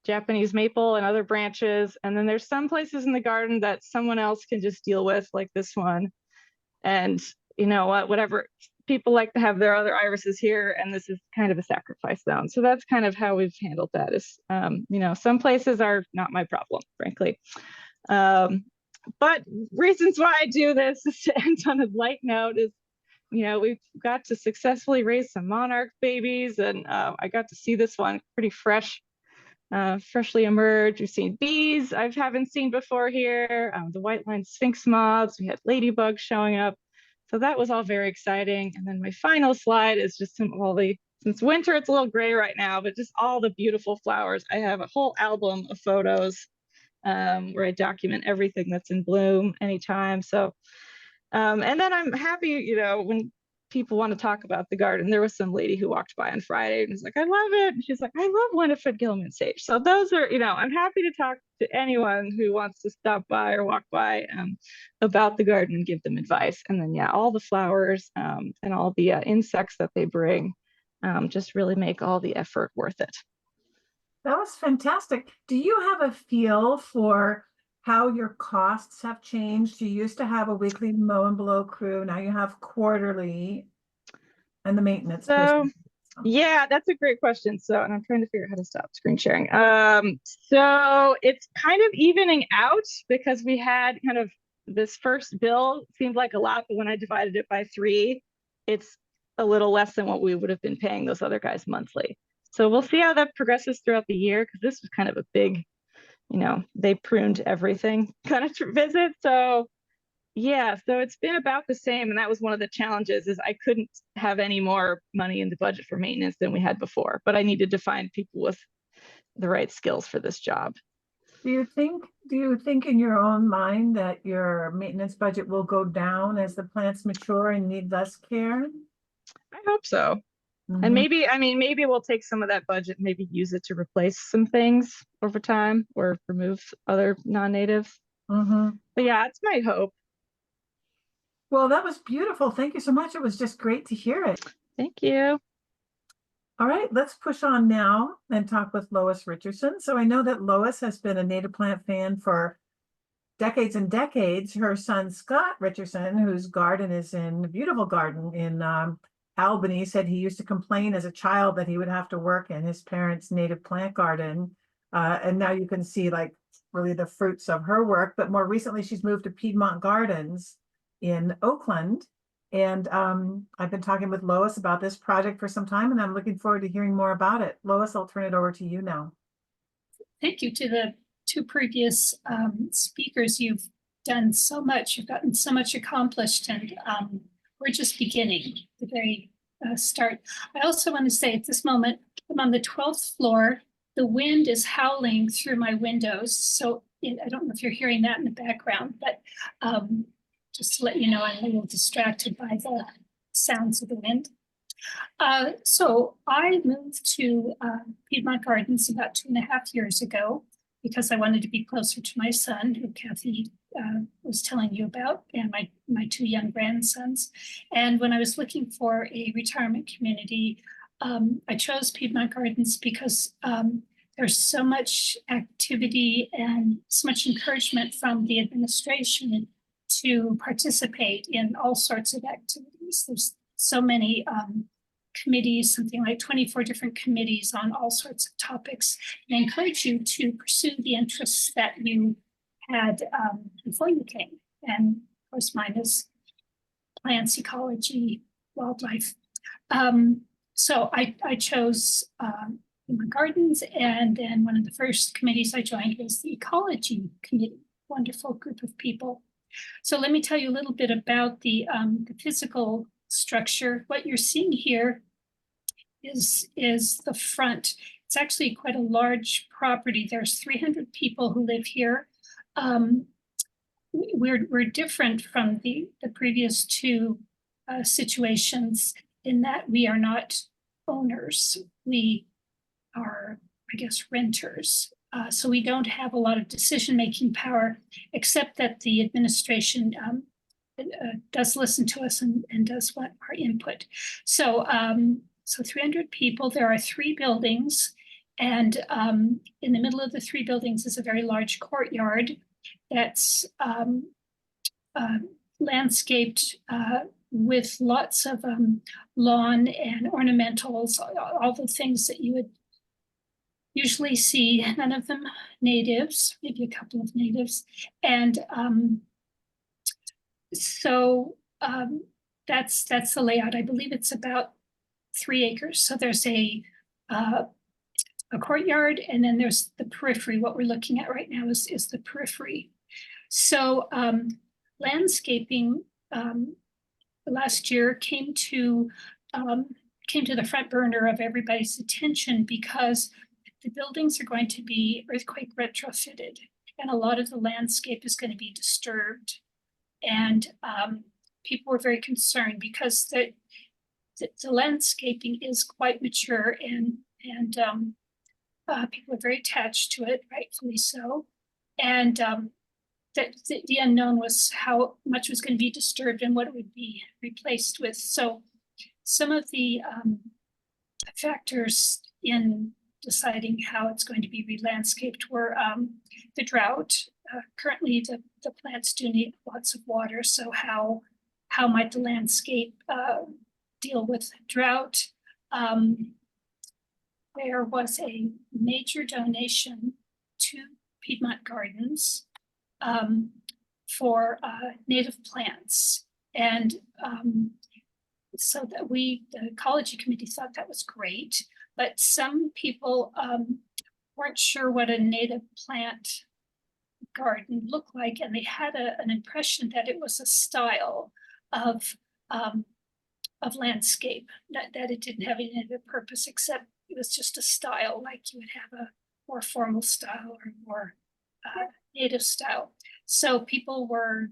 Japanese maple and other branches. And then there's some places in the garden that someone else can just deal with, like this one. And you know what, whatever, people like to have their other irises here, and this is kind of a sacrifice zone. So that's kind of how we've handled that. Is you know, some places are not my problem, frankly. But reasons why I do this is to end on a light note is, you know, we've got to successfully raise some monarch babies, and I got to see this one pretty fresh. Freshly emerged. We've seen bees I haven't seen before here, the white-lined sphinx moths, we had ladybugs showing up. So that was all very exciting. And then my final slide is just since winter, it's a little gray right now, but just all the beautiful flowers. I have a whole album of photos where I document everything that's in bloom anytime. So, and then I'm happy, you know, when people want to talk about the garden. There was some lady who walked by on Friday and was like, I love it. And she's like, I love Winifred Gilman sage. So those are, you know, I'm happy to talk to anyone who wants to stop by or walk by about the garden and give them advice. And then, yeah, all the flowers and all the insects that they bring just really make all the effort worth it. That was fantastic. Do you have a feel for how your costs have changed? You used to have a weekly mow and blow crew. Now you have quarterly, and the maintenance person. Yeah, that's a great question. So, and I'm trying to figure out how to stop screen sharing. So it's kind of evening out because we had kind of this first bill seemed like a lot, but when I divided it by 3, it's a little less than what we would have been paying those other guys monthly. So we'll see how that progresses throughout the year because this was kind of a big, they pruned everything kind of visit. So yeah, so it's been about the same, and that was one of the challenges is I couldn't have any more money in the budget for maintenance than we had before, but I needed to find people with the right skills for this job. Do you think in your own mind that your maintenance budget will go down as the plants mature and need less care? I hope so. And maybe we'll take some of that budget, maybe use it to replace some things over time or remove other non-natives. But yeah, it's my hope. Well, that was beautiful. Thank you so much. It was just great to hear it. Thank you. All right, let's push on now and talk with Lois Richerson. So I know that Lois has been a native plant fan for decades and decades. Her son, Scott Richerson, whose garden is in a beautiful garden in Albany, said he used to complain as a child that he would have to work in his parents' native plant garden. And now you can see like really the fruits of her work. But more recently, she's moved to Piedmont Gardens in Oakland. And I've been talking with Lois about this project for some time, and I'm looking forward to hearing more about it. Lois, I'll turn it over to you now. Thank you to the 2 previous speakers. You've done so much, you've gotten so much accomplished, and we're just beginning, the very start. I also want to say at this moment, I'm on the 12th floor. The wind is howling through my windows. So I don't know if you're hearing that in the background, but just to let you know, I'm a little distracted by the sounds of the wind. So I moved to Piedmont Gardens about 2.5 years ago because I wanted to be closer to my son, who Kathy was telling you about, and my 2 young grandsons. And when I was looking for a retirement community, I chose Piedmont Gardens because there's so much activity and so much encouragement from the administration to participate in all sorts of activities. There's so many committees, something like 24 different committees on all sorts of topics. And I encourage you to pursue the interests that you had before you came. And of course, mine is plants, ecology, wildlife. So I chose Piedmont Gardens, and then one of the first committees I joined was the ecology committee. Wonderful group of people. So let me tell you a little bit about the physical structure. What you're seeing here is the front. It's actually quite a large property. There's 300 people who live here. We're different from the previous 2 situations in that we are not owners. We are, I guess, renters. So we don't have a lot of decision-making power, except that the administration does listen to us and does want our input. So, so 300 people, there are 3 buildings, and in the middle of the 3 buildings is a very large courtyard that's landscaped with lots of lawn and ornamentals, all the things that you would usually see, none of them natives, maybe a couple of natives. And so that's the layout. I believe it's about 3 acres. So there's a courtyard, and then there's the periphery. What we're looking at right now is the periphery. So landscaping last year came to the front burner of everybody's attention because the buildings are going to be earthquake retrofitted, and a lot of the landscape is going to be disturbed. And people were very concerned because the landscaping is quite mature, and people are very attached to it, rightfully so. And the unknown was how much was going to be disturbed and what it would be replaced with. So some of the factors in deciding how it's going to be re-landscaped were the drought. Currently, the plants do need lots of water. So how might the landscape deal with drought? there was a major donation to Piedmont Gardens for native plants. And so that the ecology committee thought that was great, but some people weren't sure what a native plant garden looked like, and they had an impression that it was a style of landscape, that it didn't have any other purpose except it was just a style, like you would have a more formal style or more native style. So people were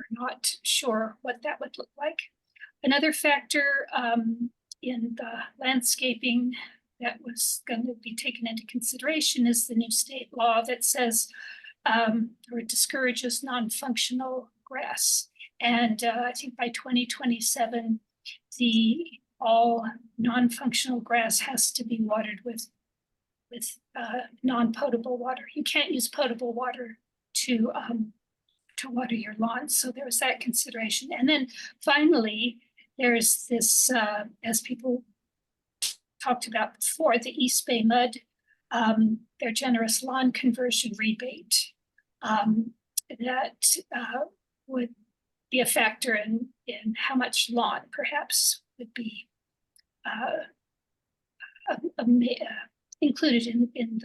not sure what that would look like. Another factor in the landscaping that was going to be taken into consideration is the new state law that says or discourages non-functional grass. And I think by 2027, all non-functional grass has to be watered with non-potable water. You can't use potable water to water your lawn. So there was that consideration. And then finally, there's this, as people talked about before, the East Bay Mud, their generous lawn conversion rebate that would be a factor in how much lawn perhaps would be included in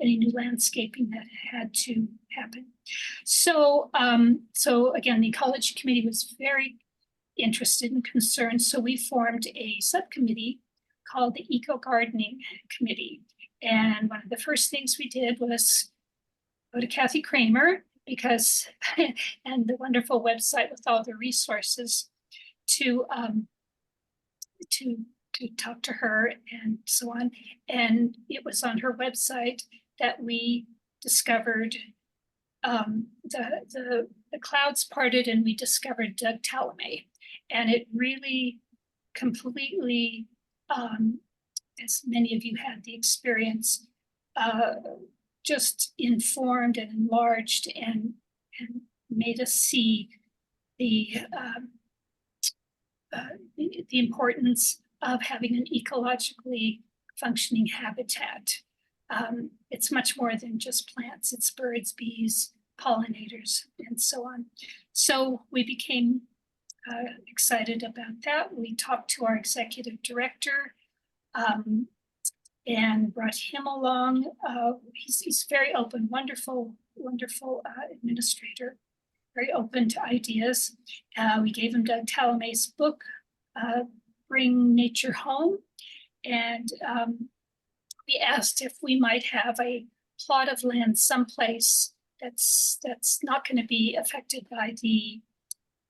any new landscaping that had to happen. So again, the ecology committee was very interested and concerned. So we formed a subcommittee called the Eco Gardening Committee. And one of the first things we did was go to Kathy Kramer, because and the wonderful website with all the resources to talk to her and so on. And it was on her website that we discovered the clouds parted, and we discovered Doug Talame. And it really completely, as many of you had the experience, just informed and enlarged and made us see the importance of having an ecologically functioning habitat. It's much more than just plants. It's birds, bees, pollinators, and so on. So we became excited about that. We talked to our executive director and brought him along. He's very open, wonderful administrator, very open to ideas. We gave him Doug Talame's book, Bring Nature Home. And we asked if we might have a plot of land someplace that's not going to be affected by the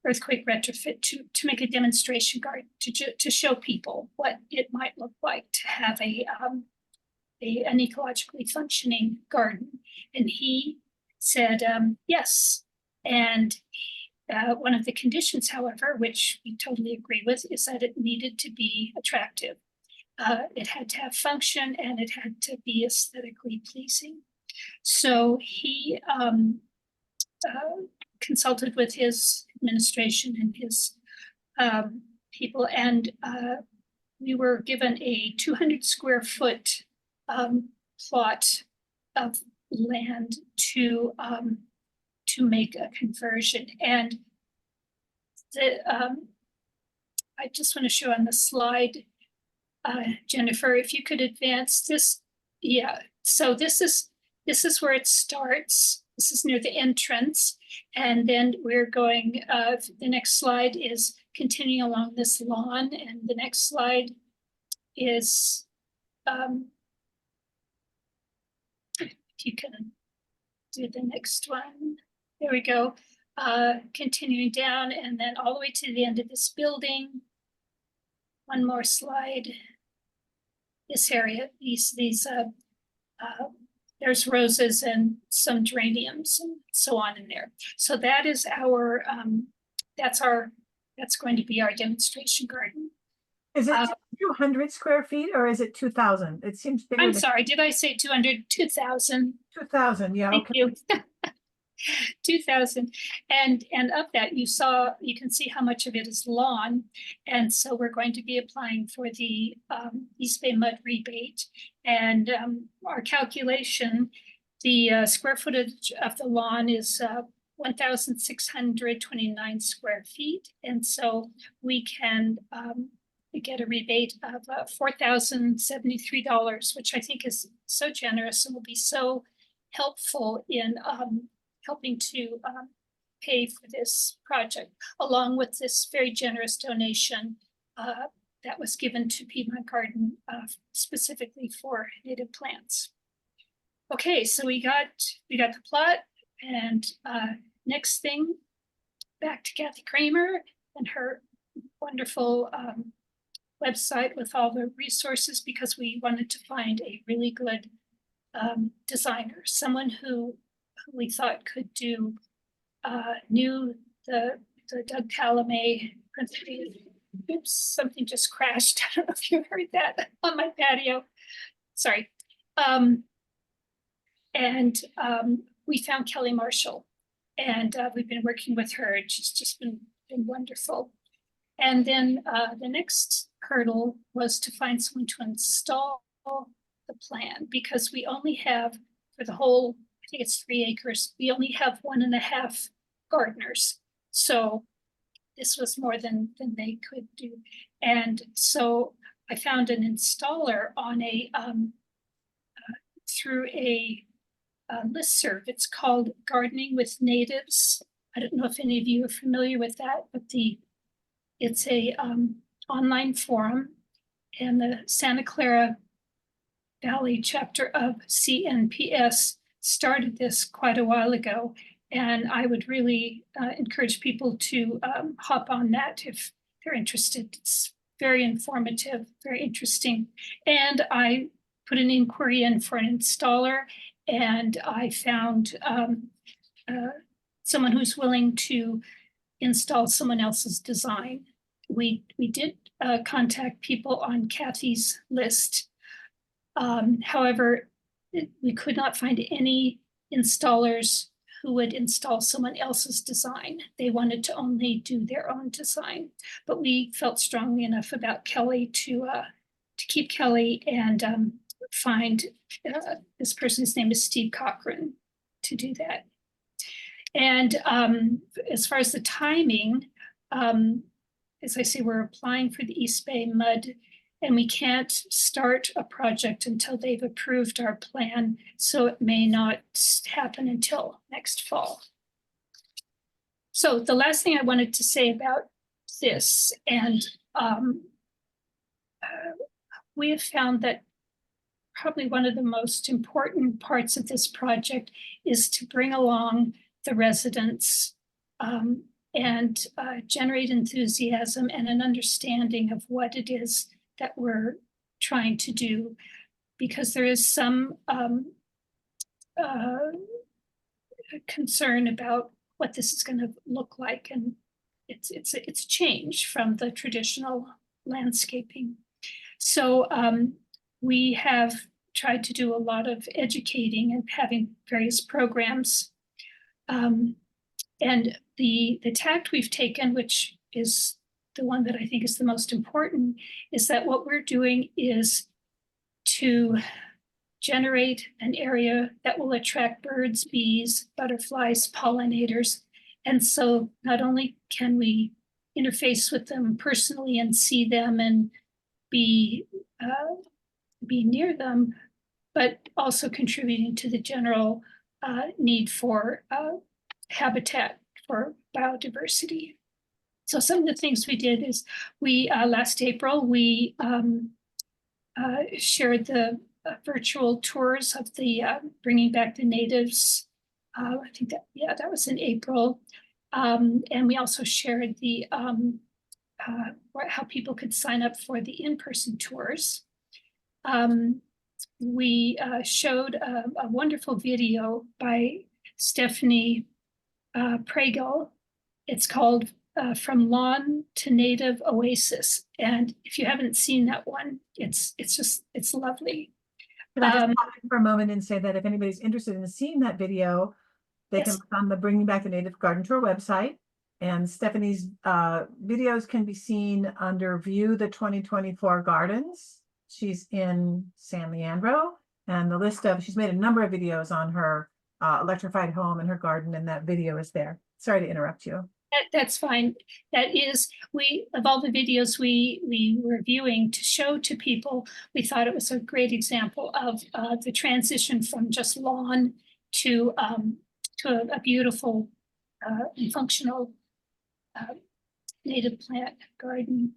earthquake retrofit, to make a demonstration garden, to show people what it might look like to have an ecologically functioning garden. And he said yes. And one of the conditions, however, which we totally agree with, is that it needed to be attractive. It had to have function, and it had to be aesthetically pleasing. So he consulted with his administration and his people, and we were given a 200 square foot plot of land to make a conversion. And I just want to show on the slide, Jennifer, if you could advance this. Yeah, so this is where it starts. This is near the entrance. And then we're going, the next slide is continuing along this lawn. And the next slide is, if you can do the next one. There we go. Continuing down, and then all the way to the end of this building. One more slide. This area, there's roses and some geraniums and so on in there. So that is our, that's going to be our demonstration garden. Is it 200 square feet or is it 2,000? It seems bigger. I'm sorry, did I say 200? 2,000. 2,000, yeah. Thank Okay. you. 2,000. And of that, you can see how much of it is lawn. And so we're going to be applying for the East Bay mud rebate. And our calculation, the square footage of the lawn is 1,629 square feet. And so we can get a rebate of $4,073, which I think is so generous and will be so helpful in helping to pay for this project, along with this very generous donation that was given to Piedmont Garden specifically for native plants. Okay, so we got the plot, and next thing, back to Kathy Kramer and her wonderful website with all the resources, because we wanted to find a really good designer, someone who we thought could do knew the Doug Talamay principles. Oops, something just crashed. I don't know if you heard that on my patio. Sorry. We found Kelly Marshall, and we've been working with her, and she's just been wonderful. And then the next hurdle was to find someone to install the plan, because we only have, for the whole, I think it's 3 acres, we only have 1.5 gardeners. So this was more than they could do. And so I found an installer on a through a listserv. It's called Gardening with Natives. I don't know if any of you are familiar with that, but it's a online forum, and the Santa Clara Valley chapter of CNPS started this quite a while ago. And I would really encourage people to hop on that if they're interested. It's very informative, very interesting. And I put an inquiry in for an installer, and I found someone who's willing to install someone else's design. We did contact people on Kathy's list. However, we could not find any installers who would install someone else's design. They wanted to only do their own design. But we felt strongly enough about Kelly to keep Kelly and find this person's name is Steve Cochran to do that. And as far as the timing, as I say, we're applying for the East Bay mud, and we can't start a project until they've approved our plan. So it may not happen until next fall. So the last thing I wanted to say about this, and we have found that probably one of the most important parts of this project is to bring along the residents and generate enthusiasm and an understanding of what it is that we're trying to do, because there is some concern about what this is going to look like, and it's a change from the traditional landscaping. So we have tried to do a lot of educating and having various programs, and the tact we've taken, which is the one that I think is the most important, is that what we're doing is to generate an area that will attract birds, bees, butterflies, pollinators. And so not only can we interface with them personally and see them and be near them, but also contributing to the general need for habitat for biodiversity. So some of the things we did is we, last April, we shared the virtual tours of the Bringing Back the Natives. I think that, yeah, that was in April. And we also shared the how people could sign up for the in-person tours. We showed a wonderful video by Stepanie Falzone. It's called From Lawn to Native Oasis. And if you haven't seen that one, it's lovely. Can I just pop in for a moment and say that if anybody's interested in seeing that video, They Yes. can look on the Bringing Back the Native Garden Tour website. And Stephanie's videos can be seen under View the 2024 Gardens. She's in San Leandro, and the list of, she's made a number of videos on her electrified home and her garden, and that video is there. Sorry to interrupt you. That's fine. That is, of all the videos we were viewing to show to people, we thought it was a great example of the transition from just lawn to a beautiful and functional native plant garden.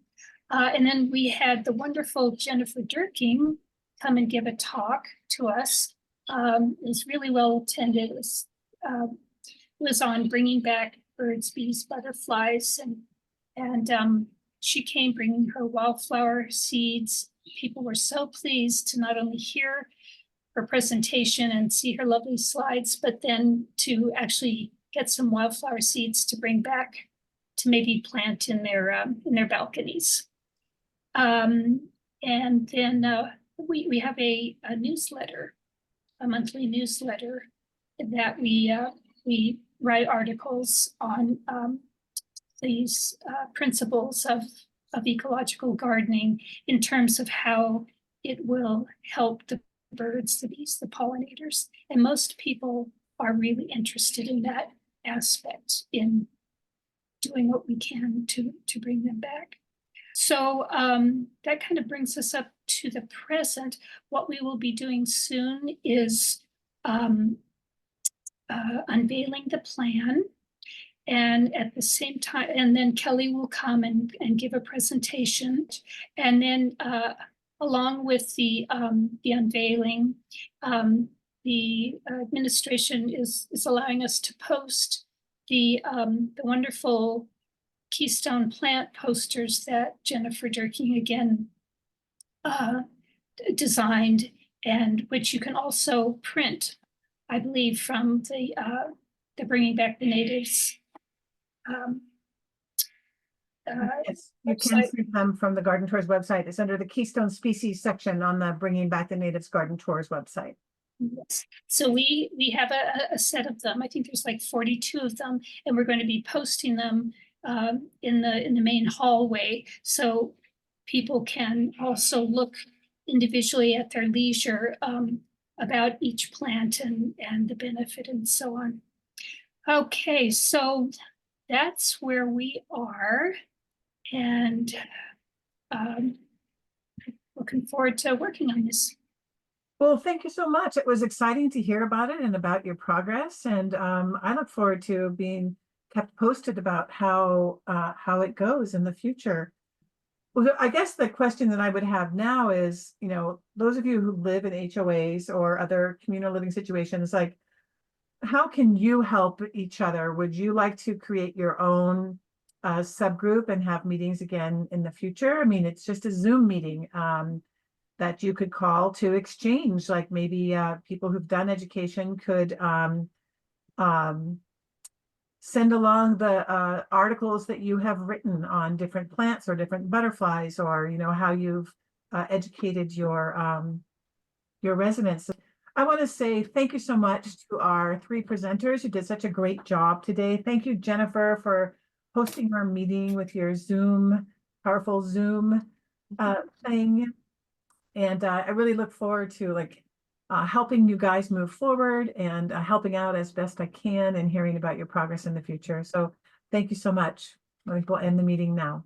And then we had the wonderful Jennifer Durking come and give a talk to us. It was really well attended. It was on bringing back birds, bees, butterflies, and she came bringing her wildflower seeds. People were so pleased to not only hear her presentation and see her lovely slides, but then to actually get some wildflower seeds to bring back to maybe plant in their balconies. And then we have a newsletter, a monthly newsletter that we write articles on these principles of ecological gardening in terms of how it will help the birds, the bees, the pollinators. And most people are really interested in that aspect, in doing what we can to bring them back. So that kind of brings us up to the present. What we will be doing soon is unveiling the plan, and at the same time, and then Kelly will come and give a presentation, and then along with the unveiling, the administration is allowing us to post the wonderful Keystone plant posters that Jennifer Durking again designed, and which you can also print, I believe, from the Bringing Back the Natives. Yes, you can see them from the Garden Tours website. It's under the Keystone Species section on the Bringing Back the Natives Garden Tours website. Yes. So we have a set of them. I think there's like 42 of them, and we're going to be posting them in the main hallway, so people can also look individually at their leisure about each plant and the benefit and so on. Okay, so that's where we are, and looking forward to working on this. Well, thank you so much. It was exciting to hear about it and about your progress. And I look forward to being kept posted about how it goes in the future. Well, I guess the question that I would have now is, you know, those of you who live in HOAs or other communal living situations, like, how can you help each other? Would you like to create your own subgroup and have meetings again in the future? I mean, it's just a Zoom meeting that you could call to exchange, like maybe people who've done education could send along the articles that you have written on different plants or different butterflies, or, you know, how you've educated your residents. I want to say thank you so much to our three presenters who did such a great job today. Thank you, Jennifer, for hosting our meeting with your powerful Zoom thing. And I really look forward to helping you guys move forward and helping out as best I can and hearing about your progress in the future. So thank you so much. I think we'll end the meeting now.